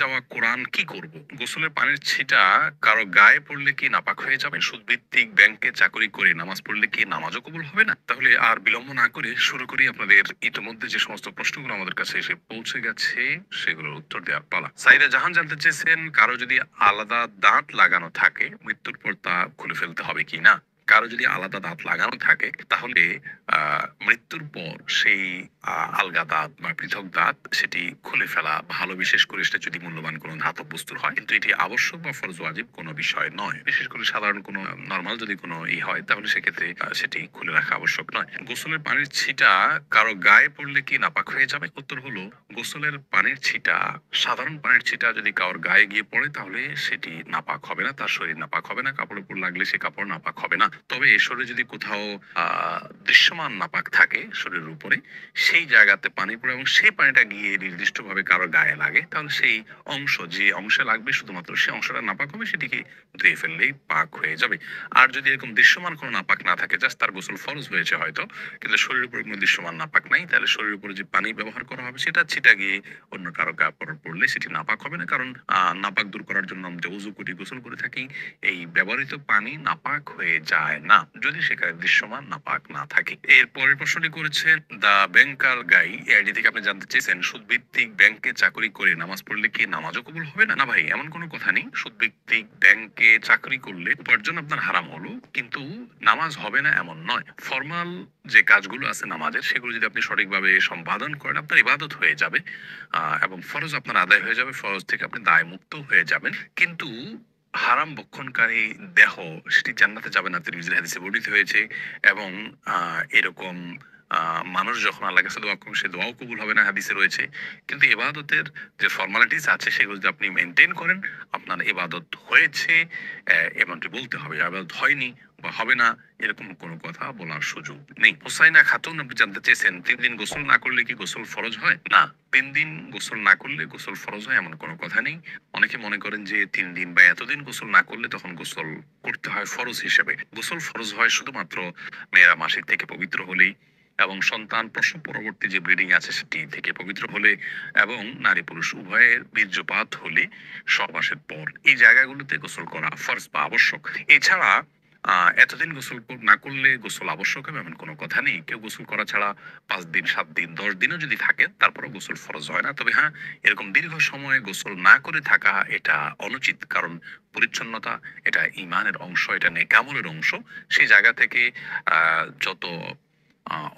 যাওয়া কোরআন কি করব? গোসলের পানির ছিটা কারো গায়ে পড়লে কি নাপাক হয়ে যাবে? সুদভিত্তিক ব্যাংকে চাকরি করে নামাজ পড়লে কি নামাজও কবুল হবে না? তাহলে আর বিলম্ব না করে শুরু করি আপনাদের ইতিমধ্যে যে সমস্ত প্রশ্নগুলো আমাদের কাছে এসে পৌঁছে গেছে সেগুলোর উত্তর দেওয়ার পালা। সাইদা জাহান জানতে চেয়েছেন কারো যদি আলাদা দাঁত লাগানো থাকে মৃত্যুর পর তা খুলে ফেলতে হবে কিনা? কারো যদি আলাদা দাঁত লাগানো থাকে তাহলে মৃত্যুর পর সেই আলগা দাঁত বা পৃথক দাঁত সেটি খুলে ফেলা ভালো, বিশেষ করে সেটা যদি মূল্যবান কোনো ধাতব বস্তুর হয়। কিন্তু এটি আবশ্যক বা ফরজ ওয়াজিব কোনো বিষয় নয়। বিশেষ করে সাধারণ কোনো নরমাল যদি কোনো হয় তাহলে সেক্ষেত্রে সেটি খুলে রাখা আবশ্যক নয়। গোসলের পানির ছিটা কারো গায়ে পড়লে কি নাপাক হয়ে যাবে? উত্তর হলো গোসলের পানির ছিটা, সাধারণ পানির ছিটা যদি কারোর গায়ে গিয়ে পড়ে তাহলে সেটি নাপাক হবে না, তার শরীর নাপাক হবে না, কাপড়ের উপর লাগলে সে কাপড় নাপাক হবে না। তবে শরীরে যদি কোথাও দৃশ্যমান নাপাক থাকে শরীরের উপরে, সেই জায়গাতে পানি পড়ে এবং সেই পানিটা গিয়ে নির্দিষ্টভাবে কারো গায়ে লাগে তাহলে সেই অংশ যে অংশে লাগবে শুধুমাত্র সেই অংশটা নাপাক হবে, সেটিকে ধুয়ে ফেললেই পাক হয়ে যাবে। আর যদি এরকম দৃশ্যমান কোনো নাপাক না থাকে, জাস্ট তার গোসল ফরজ হয়েছে হয়তো, কিন্তু শরীরের উপরে কোনো দৃশ্যমান নাপাক নাই, তাহলে শরীরের উপরে যে পানি ব্যবহার করা হবে সেটা ছিটা গিয়ে অন্য কারো কাপড় পড়লে সেটি নাপাক হবে না। কারণ নাপাক দূর করার জন্য আমরা যে উযু করি, গোসল করে থাকি, এই ব্যবহৃত পানি নাপাক হয়ে যায় না যদি সেখানে দৃশ্যমান নাপাক না থাকে। এর পরের প্রশ্নটি করেছেন দা ব্যাংকার গাই আইডি থেকে। আপনি জানতে চেয়েছেন সুদভিত্তিক ব্যাংকে চাকরি করে নামাজ পড়লে কি নামাজও কবুল হবে না? না ভাই, এমন কোনো কথা নেই। সুদভিত্তিক ব্যাংকে চাকরি করলে উপার্জন আপনার হারাম হলো, কিন্তু নামাজ হবে না এমন নয়। ফরমাল যে কাজগুলো আছে নামাজের, সেগুলো যদি আপনি সঠিকভাবে সম্পাদন করেন আপনার ইবাদত হয়ে যাবে এবং ফরজ আপনার আদায় হয়ে যাবে, ফরজ থেকে আপনি দায় মুক্ত হয়ে যাবেন। কিন্তু হারাম ভক্ষণকারী দেহ সেটি জান্নাতে যাবে না, তিরমিজির হাদিসে বর্ণিত হয়েছে। এবং এরকম মানুষ যখন আল্লাহর কাছে দোয়া করবে সে দোয়াও কবুল হবে না, হাদিসে রয়েছে। কিন্তু ইবাদতের যে ফর্মালিটিস আছে সেগুলো যদি আপনি মেনটেন করেন আপনার ইবাদত হয়েছে এমনটি বলতে হবে। ইবাদত হয়নি বা হবে না এরকম কোনো কথা বলার সুযোগ নেই। হোসাইনা খাতুন আপনি জানতে চেয়েছেন 3 দিন গোসল না করলে কি গোসল ফরজ হয়? না, 3 দিন গোসল না করলে গোসল ফরজ হয় এমন কোনো কথা নেই। অনেকে মনে করেন যে 3 দিন বা এতদিন গোসল না করলে তখন গোসল করতে হয় ফরজ হিসেবে। গোসল ফরজ হয় শুধুমাত্র মেয়েরা মাসিক থেকে পবিত্র হলেই, এবং সন্তান প্রসব পরবর্তী যে ব্লিডিং আছে সেটি থেকে পবিত্র হলে, এবং নারী পুরুষ উভয়ের বীর্যপাত হলে সহবাসের পর, এই জায়গাগুলোতে গোসল করা ফরজ বা আবশ্যক। এছাড়া এতদিন গোসল না করলে গোসল আবশ্যক হবে এমন কোনো কথা নেই। কেউ গোসল করা ছাড়া 5 দিন, 7 দিন, 10 দিনও যদি থাকে তারপরেও গোসল ফরজ হয় না। তবে হ্যাঁ, এরকম দীর্ঘ সময় গোসল না করে থাকা এটা অনুচিত। কারণ পরিচ্ছন্নতা এটা ঈমানের অংশ, এটা নেক আমলের অংশ। সেই জায়গা থেকে যত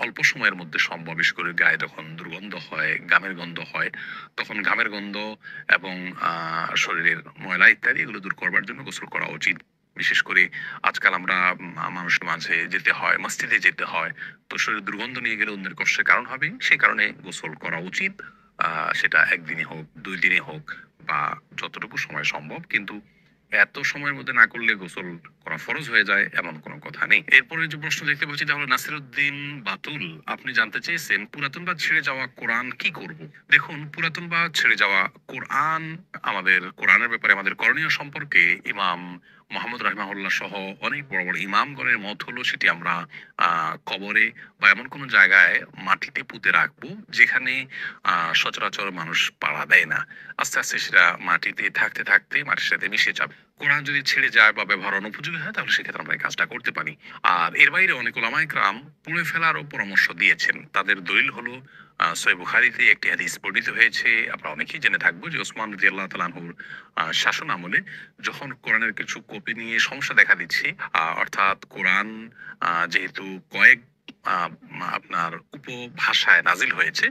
অল্প সময়ের মধ্যে সম্ভব, বিশেষ করে গায়ে যখন দুর্গন্ধ হয়, ঘামের গন্ধ হয়, তখন ঘামের গন্ধ এবং শরীরের ময়লা ইত্যাদি এগুলো দূর করবার জন্য গোসল করা উচিত। বিশেষ করে আজকাল আমরা মানুষের মাঝে যেতে হয়, মসজিদে যেতে হয়, তো শরীরে দুর্গন্ধ নিয়ে গেলে অন্যের কষ্টের কারণ হবে, সেই কারণে গোসল করা উচিত। সেটা একদিনে হোক, 2 দিনে হোক, বা যতটুকু সময় সম্ভব। কিন্তু এত সময়ের মধ্যে না করলে গোসল করা ফরজ হয়ে যায় এমন কোনো কথা নেই। এরপরে যে প্রশ্ন দেখতে পাচ্ছি তাহলে নাসিরুদ্দিন বাতুল আপনি জানতে চেয়েছেন পুরাতন বা ছেড়ে যাওয়া কোরআন কি করব? দেখুন, পুরাতন বা ছেড়ে যাওয়া কোরআন, আমাদের কোরআনের ব্যাপারে আমাদের করণীয় সম্পর্কে ইমাম মোহাম্মদ রাহিমাহুল্লাহ সহ অনেক বড় বড় ইমামগণের মত হলো সেটি আমরা কবরে বা এমন কোনো জায়গায় মাটিতে পুঁতে রাখবো যেখানে সচরাচর মানুষ পাড়া দেয় না। আস্তে আস্তে সেটা মাটিতে থাকতে থাকতে মাটির সাথে মিশে যাবে। কোরআন যদি ছেড়ে যায় বা ব্যবহার অনুপযোগী হয় তাহলে সেক্ষেত্রে আমরা এই কাজটা করতে পারি। আর এর বাইরে অনেক ওলামায়ে কেরাম পুড়ে ফেলারও পরামর্শ দিয়েছেন। তাদের দলিল হলো সহিহ বুখারীতে একটি হাদিস বর্ণিত হয়েছে, আমরা অনেকেই জেনে থাকবো, যে ওসমান রাদিয়াল্লাহু তাআলা আনহুর শাসন আমলে যখন কোরআনের কিছু কপি নিয়ে সমস্যা দেখা দিচ্ছে, অর্থাৎ কোরআন যেহেতু কয়েক আহ, আপনার উপভাষায় নাজিল হয়েছে,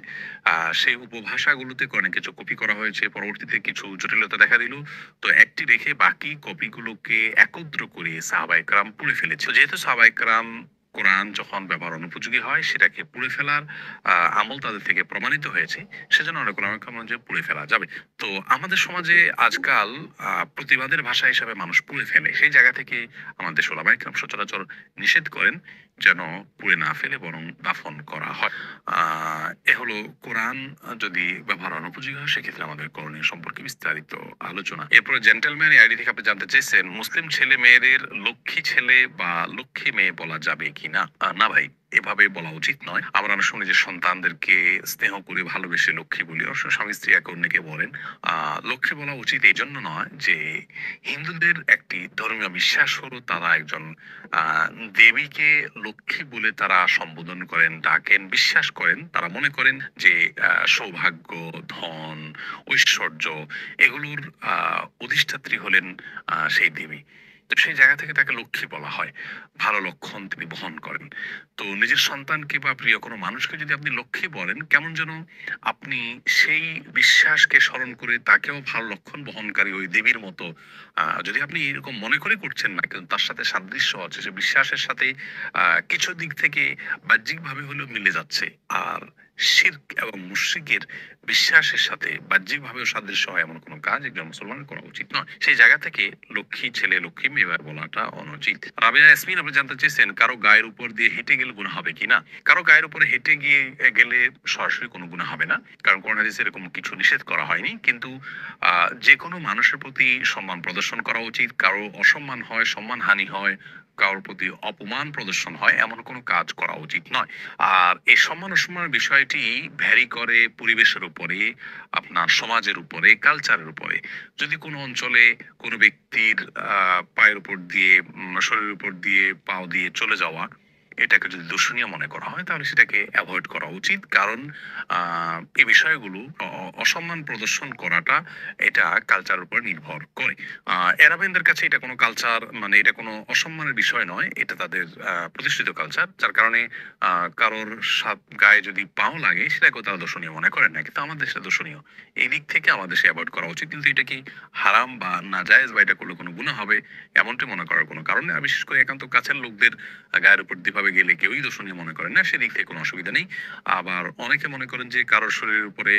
সেই উপভাষাগুলোতে অনেক কিছু কপি করা হয়েছে, পরবর্তীতে কিছু জটিলতা দেখা দিল, তো একটি রেখে বাকি কপিগুলোকে একত্র করে সাহাবায়ে কেরাম পুড়ে ফেলেছে। তো যেহেতু সাহাবায়ে কেরাম কোরআন যখন ব্যবহার অনুপযোগী হয় সেটাকে পুড়ে ফেলার আমল তাদের থেকে প্রমাণিত হয়েছে, সেজন্য অনেক ওলামায়ে কেরাম যে পুড়ে ফেলা যাবে। তো আমাদের সমাজে আজকাল প্রতিবাদের ভাষা হিসাবে মানুষ পুড়ে ফেলে, সেই জায়গা থেকে আমাদের ওলামায়ে কেরাম সচরাচর নিষেধ করেন যেন পুড়ে না ফেলে বরং দাফন করা হয়। এ হলো কোরআন যদি ব্যবহার অনুপযোগী হয় সেক্ষেত্রে আমাদের করণীয় সম্পর্কে বিস্তারিত আলোচনা। এরপরে জেন্টলম্যান আইডি থেকে আপনি জানতে চেয়েছেন মুসলিম ছেলে মেয়েদের লক্ষ্মী ছেলে বা লক্ষ্মী মেয়ে বলা যাবে কিনা? না ভাই, এভাবে বলা উচিত নয়। আমরা অনেক সময় যে সন্তানদেরকে স্নেহ করে ভালোবেসে লক্ষ্মী বলি, অবশ্য স্বামী স্ত্রী একে অন্যকে বলেন। লক্ষ্মী বলা উচিত এইজন্য নয় যে হিন্দুদের একটি ধর্মীয় বিশ্বাস হলো তারা একজন আ দেবীকে লক্ষ্মী বলে তারা সম্বোধন করেন, ডাকেন, বিশ্বাস করেন। তারা মনে করেন যে সৌভাগ্য, ধন, ঐশ্বর্য এগুলোর আ অধিষ্ঠাত্রী হলেন সেই দেবী। তো সেই জায়গা থেকে তাকে লক্ষ্মী বলা হয়। ভালো লক্ষণ তিনি বহন করেন। তো নিজের সন্তানকে বা প্রিয় কোনো মানুষকে যদি আপনি লক্ষ্মী বলেন, কেমন যেন আপনি সেই বিশ্বাসকে স্মরণ করে তাকেও ভালো লক্ষণ বহনকারী ওই দেবীর মতো যদি আপনি এরকম মনে করে করছেন না, কিন্তু তার সাথে সাদৃশ্য আছে, সে বিশ্বাসের সাথে কিছু দিক থেকে বাহ্যিকভাবে হলেও মিলে যাচ্ছে। আর শিরক এবং মুশরিকের বিশ্বাসের সাথে বাহ্যিকভাবেও সাদৃশ্য হয় এমন কোনো কাজ একজন মুসলমানের করা উচিত নয়। সেই জায়গা থেকে লক্ষ্মী ছেলে, লক্ষ্মী মেয়ে বলাটা অনুচিত। রাবেয়া ইয়াসমিন আপনি জানতে চেয়েছেন কারো গায়ের উপর দিয়ে হেঁটে গেলে গুনাহ হবে কিনা? কারো গায়ের উপরে হেঁটে গেলে সরাসরি কোনো গুনাহ হবে না। কারণ কোরআন হাদিসে এরকম কিছু নিষেধ করা হয়নি। কিন্তু যেকোনো মানুষের প্রতি সম্মান প্রদর্শন করা উচিত। কারো অসম্মান হয়, সম্মানহানি হয়, কারোর প্রতি অপমান প্রদর্শন হয়, এমন কোনো কাজ করা উচিত নয়। আর এই সম্মান অসম্মানের বিষয়টি ভ্যারি করে পরিবেশের উপরে, আপনার সমাজের উপরে, কালচারের উপরে। যদি কোনো অঞ্চলে কোনো ব্যক্তির পায়ের উপর দিয়ে শরীরের উপর দিয়ে পাও দিয়ে চলে যাওয়া এটাকে যদি দূষণীয় মনে করা হয় তাহলে সেটাকে অ্যাভয়েড করা উচিত। কারণ এই বিষয়গুলো অসম্মান প্রদর্শন করাটা এটা কালচারের উপর নির্ভর করে। অ্যারাবিয়ানদের কাছে এটা কোনো কালচার, মানে এটা কোনো অসম্মানের বিষয় নয়। এটা তাদের প্রতিষ্ঠিত কালচার। যার কারণে কারোর গায়ে যদি পাও লাগে সেটাকেও তারা দূষণীয় মনে করেন না। কিন্তু আমাদের দেশে দূষণীয়। এই দিক থেকে আমাদের দেশে এভয়েড করা উচিত। কিন্তু এটা কি হারাম বা নাজায়েজ বা এটা করলে কোনো গুনাহ হবে এমনটি মনে করার কোনো কারণ নেই। আর বিশেষ করে একান্ত কাছের লোকদের গায়ের উপর দিয়ে ভাবে গেলে কেউই দূষণীয় মনে করেন না। সেদিক থেকে কোনো অসুবিধা নেই। আবার অনেকে মনে করেন যে কারোর শরীরের উপরে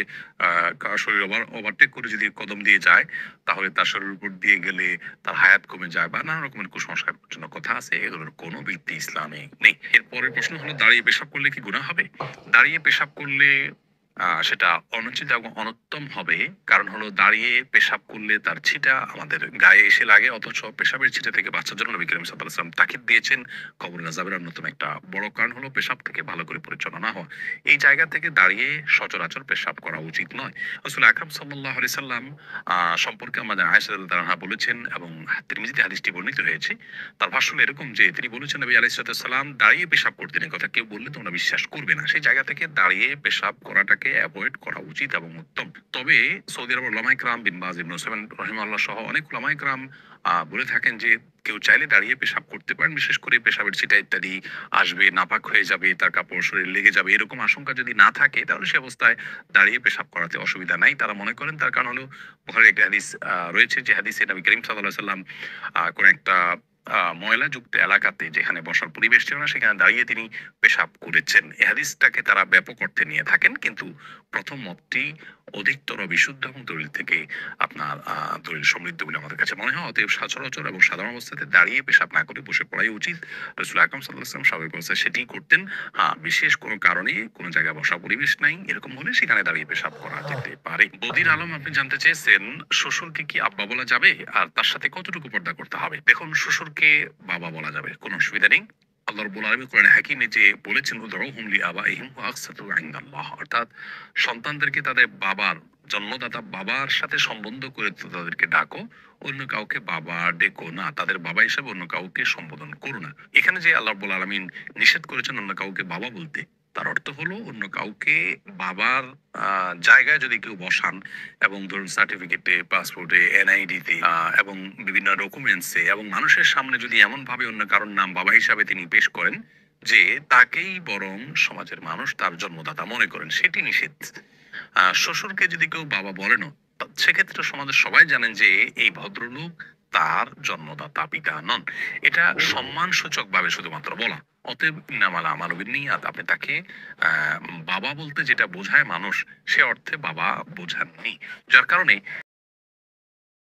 কারোর শরীর ওভারটেক করে যদি কদম দিয়ে যায় তাহলে তার শরীরের উপর দিয়ে গেলে তার হায়াত কমে যায় বা নানা রকমের কুসংস্কার জন্য কথা আছে, এগুলোর কোনো ভিত্তি ইসলামে নেই। এর পরের প্রশ্ন হলো দাঁড়িয়ে পেশাব করলে কি গুনাহ হবে? দাঁড়িয়ে পেশাব করলে সেটা অনুচিত এবং অনুত্তম হবে। কারণ হলো দাঁড়িয়ে পেশাব করলে তার ছিটা আমাদের গায়ে এসে লাগে, অথচ পেশাবের ছিটা থেকে বাঁচার জন্য নবী করিম সাল্লাল্লাহু আলাইহি ওয়াসাল্লাম তাকিদ দিয়েছেন। কবর আযাবের অন্যতম একটা বড় কারণ হলো পেশাব থেকে ভালো করে পরিচালনা না হওয়া। এই জায়গা থেকে দাঁড়িয়ে সচরাচর পেশাব করা উচিত নয়। রাসূল আকরাম সাল্লাল্লাহু আলাইহি সাল্লাম সম্পর্কে আমাদের আয়েশা রাদিয়াল্লাহু আনহা বলেছেন এবং তিরমিজিতে হাদিসটি বর্ণিত হয়েছে। তার ভাষ্য হলো এরকম যে তিনি বলেছেন নবী আলাইহিস সালাম দাঁড়িয়ে পেশাব করতেন। এই কথা কেউ বললে তোমরা বিশ্বাস করবে না। সেই জায়গা থেকে দাঁড়িয়ে পেশাব করাটাকে অ্যাভয়েড করা উচিত এবং উত্তম। তবে সৌদি আরবের উলামায়ে কেরাম বিন বাজ ইবনে উসাইমিন রাহিমাহুল্লাহ সহ অনেক উলামায়ে কেরাম বলে থাকেন যে কেউ চাইলে দাঁড়িয়ে পেশাব করতে পারেন। বিশেষ করে পেশাবের ছিটা ইত্যাদি আসবে, নাপাক হয়ে যাবে, তার কাপড় শরীরে লেগে যাবে, এরকম আশঙ্কা যদি না থাকে তাহলে সে অবস্থায় দাঁড়িয়ে পেশাব করাতে অসুবিধা নাই। তারা মনে করেন তার কারণ হলো বুখারীর একটা হাদিস রয়েছে যে হাদিসে নবী করিম সাল্লাল্লাহু আলাইহি সাল্লাম কোন একটা ময়লাযুক্ত এলাকাতে যেখানে বসার পরিবেশ ছিল না সেখানে দাঁড়িয়ে তিনি পেশাব করেছেন। এই হাদিসটাকে তারা ব্যাপক অর্থে নিয়ে থাকেন। কিন্তু প্রথম মতটি অধিকতর বিশুদ্ধ এবং দলিল থেকে আপনার দলিল সমৃদ্ধ বলে আমাদের কাছে মনে হয়। অতএব সচরাচর এবং সাধারণ অবস্থাতে দাঁড়িয়ে পেশাব না করে বসে পড়াই উচিত। রাসূল আকরাম সাল্লাল্লাহু আলাইহি ওয়াসাল্লাম স্বাভাবিক অবস্থায় সেটিই করতেন। বিশেষ কোনো কারণে কোনো জায়গায় বসার পরিবেশ নাই এরকম হলে সেখানে দাঁড়িয়ে পেশাব করা যেতে পারে। বদির আলম আপনি জানতে চেয়েছেন শ্বশুরকে কি আব্বা বলা যাবে আর তার সাথে কতটুকু পর্দা করতে হবে? দেখুন, শ্বশুরকে বাবা বলা যাবে, কোনো অসুবিধা নেই। আল্লাহ রাব্বুল আলামিন কোরআনে হাকিমে যে বলেছেন উদউহুম লিআবাইহিম ওয়া আকসাতু ইনদাল্লাহ, অর্থাৎ সন্তানদেরকে তাদের বাবার, জন্মদাতা বাবার সাথে সম্বন্ধ করে তাদেরকে ডাকো, অন্য কাউকে বাবা ডেকো না, তাদের বাবা হিসেবে অন্য কাউকে সম্বোধন করো না। এখানে যে আল্লাহ রাব্বুল আলামিন নিষেধ করেছেন অন্য কাউকে বাবা বলতে, তার অর্থ হলো অন্য কাউকে বাবার জায়গায় যদি কেউ বসান এবং ধরুন সার্টিফিকেটে, পাসপোর্টে, এনআইডিতে এবং বিভিন্ন ডকুমেন্টসে এবং মানুষের সামনে যদি এমন ভাবে অন্য কারোর নাম বাবা হিসাবে তিনি পেশ করেন যে তাকেই বরং সমাজের মানুষ তার জন্মদাতা মনে করেন, সেটি নিষেধ। শ্বশুরকে যদি কেউ বাবা বলেনও সেক্ষেত্রে সমাজের সবাই জানেন যে এই ভদ্রলোক তার জন্মদাতা পিতা নন। এটা সম্মানসূচক ভাবে শুধুমাত্র বলা। অতএব ইন্নামাল আমালু বিন্নিয়াত, আপনি তাকে বাবা বলতে যেটা বোঝায় মানুষ সে অর্থে বাবা বোঝাননি। যার কারণে